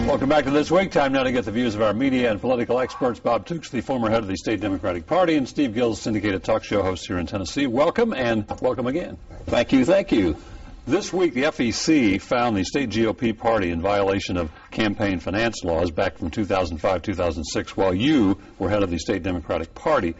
Welcome back to This Week. Time now to get the views of our media and political experts. Bob Tuke, the former head of the State Democratic Party, and Steve Gill, syndicated talk show host here in Tennessee. Welcome, and welcome again. Thank you, thank you. This week, the FEC found the State GOP party in violation of campaign finance laws back from 2005-2006 while you were head of the State Democratic Party.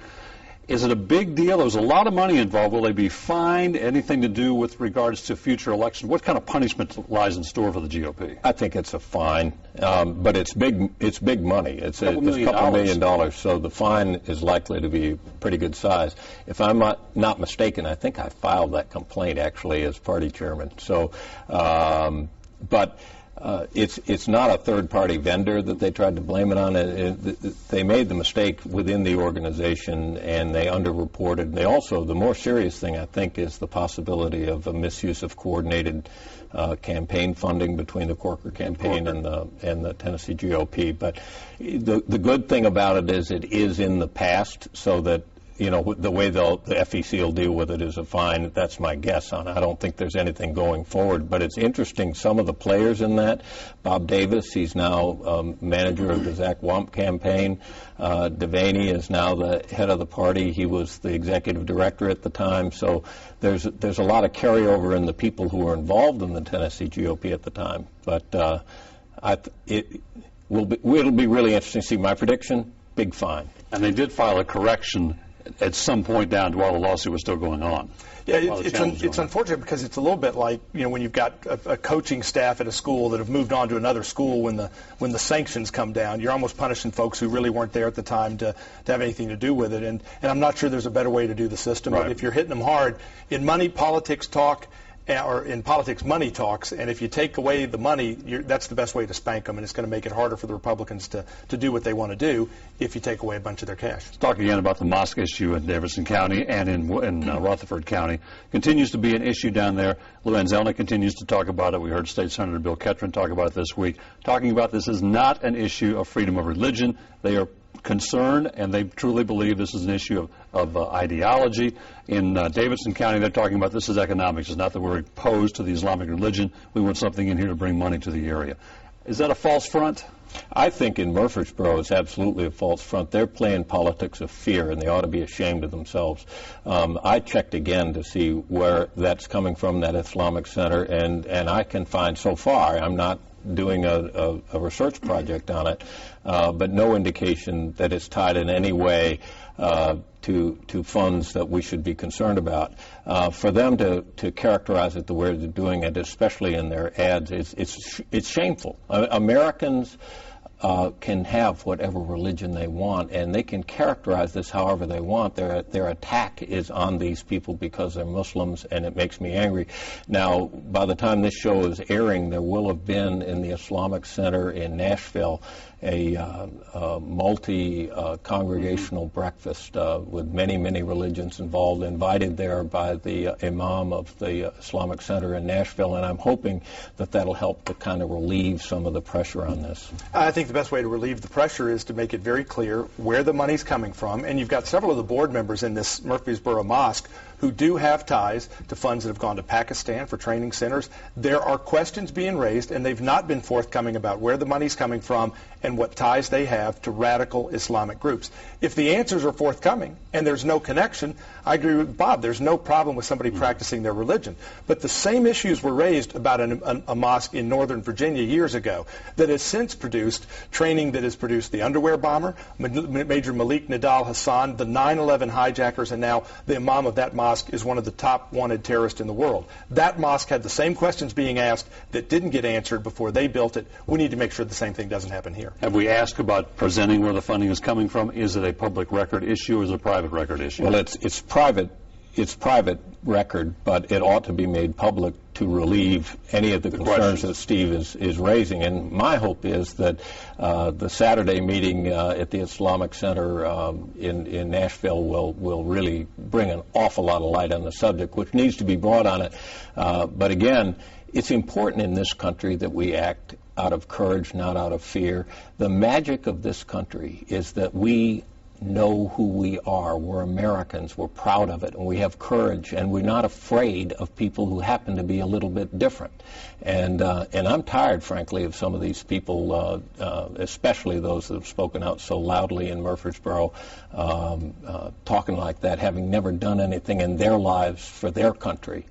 Is it a big deal? There was a lot of money involved. Will they be fined? Anything to do with regards to future elections? What kind of punishment lies in store for the GOP? I think it's a fine, but it's big. It's big money. It's a couple $1 million. So the fine is likely to be pretty good size. If I'm not mistaken, I think I filed that complaint actually as party chairman. So, but. It's not a third-party vendor that they tried to blame it on. They made the mistake within the organization, and they underreported. They also, the more serious thing, I think, is the possibility of a misuse of coordinated campaign funding between the Corker campaign and the Tennessee GOP. But the good thing about it is in the past, so that the way the FEC will deal with it is a fine. That's my guess on it. I don't think there's anything going forward. But it's interesting, some of the players in that. Bob Davis, he's now manager of the Zach Wamp campaign. Devaney is now the head of the party. He was the executive director at the time. So there's a lot of carryover in the people who were involved in the Tennessee GOP at the time. But it'll be really interesting to see. My prediction, big fine. And they did file a correction at some point down while the lawsuit was still going on. Yeah, it's unfortunate because it's a little bit like when you've got a coaching staff at a school that have moved on to another school when the sanctions come down. You're almost punishing folks who really weren't there at the time to have anything to do with it. And I'm not sure there's a better way to do the system. Right. But if you're hitting them hard in money, politics talk. Or in politics, money talks, and if you take away the money, that's the best way to spank them, and it's going to make it harder for the Republicans to do what they want to do if you take away a bunch of their cash. Let's talk again about the mosque issue in Davidson County and in Rutherford County. Continues to be an issue down there. Lou Anzelnik continues to talk about it. We heard State Senator Bill Ketron talk about it this week, talking about this is not an issue of freedom of religion. They are concerned, and they truly believe this is an issue of ideology. In Davidson County, they're talking about this is economics. It's not that we're opposed to the Islamic religion. We want something in here to bring money to the area. Is that a false front? I think in Murfreesboro it's absolutely a false front. They're playing politics of fear, and they ought to be ashamed of themselves. I checked again to see where that's coming from, that Islamic Center, and I can find so far, I'm not doing a research project on it, but no indication that it's tied in any way to funds that we should be concerned about. For them to characterize it the way they're doing it, especially in their ads, it's shameful. Americans can have whatever religion they want, and they can characterize this however they want. Their attack is on these people because they're Muslims, and it makes me angry. Now, by the time this show is airing, there will have been in the Islamic Center in Nashville a multi-congregational breakfast with many religions involved, invited there by the imam of the Islamic Center in Nashville, and I'm hoping that that'll help to kind of relieve some of the pressure on this. I think the best way to relieve the pressure is to make it very clear where the money's coming from, and you've got several of the board members in this Murfreesboro mosque who do have ties to funds that have gone to Pakistan for training centers. There are questions being raised, and they've not been forthcoming about where the money's coming from and what ties they have to radical Islamic groups. If the answers are forthcoming and there's no connection, I agree with Bob. There's no problem with somebody practicing their religion. But the same issues were raised about a mosque in Northern Virginia years ago that has since produced training that has produced the underwear bomber, Major Malik Nidal Hassan, the 9/11 hijackers, and now the imam of that mosque is one of the top wanted terrorists in the world. That mosque had the same questions being asked that didn't get answered before they built it. We need to make sure the same thing doesn't happen here. Have we asked about presenting where the funding is coming from? Is it a public record issue or is it a private record issue? Well, it's private. It's private record, but it ought to be made public to relieve any of the concerns that Steve is raising. And my hope is that the Saturday meeting at the Islamic Center in Nashville will really bring an awful lot of light on the subject, which needs to be brought on it. But again, it's important in this country that we act out of courage, not out of fear. The magic of this country is that we know who we are. We're Americans. We're proud of it, and we have courage, and we're not afraid of people who happen to be a little bit different. And I'm tired, frankly, of some of these people, especially those that have spoken out so loudly in Murfreesboro, talking like that, having never done anything in their lives for their country.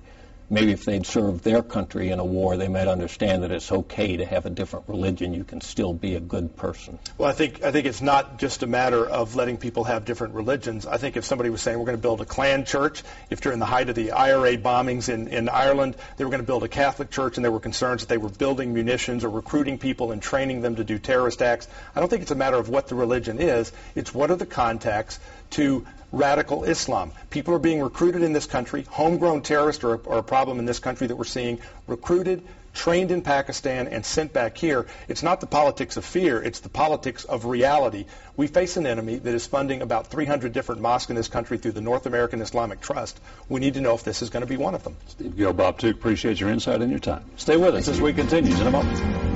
Maybe if they'd served their country in a war, they might understand that it's okay to have a different religion. You can still be a good person. Well, I think it's not just a matter of letting people have different religions. I think if somebody was saying we're going to build a Klan church, if during the height of the IRA bombings in Ireland, they were going to build a Catholic church and there were concerns that they were building munitions or recruiting people and training them to do terrorist acts, I don't think it's a matter of what the religion is. It's what are the contacts to radical Islam. People are being recruited in this country. Homegrown terrorists are a problem in this country that we're seeing. Recruited, trained in Pakistan, and sent back here. It's not the politics of fear. It's the politics of reality. We face an enemy that is funding about 300 different mosques in this country through the North American Islamic Trust. We need to know if this is going to be one of them. Steve Gill, Bob Tuke, appreciate your insight and your time. Stay with us as we continue in a moment.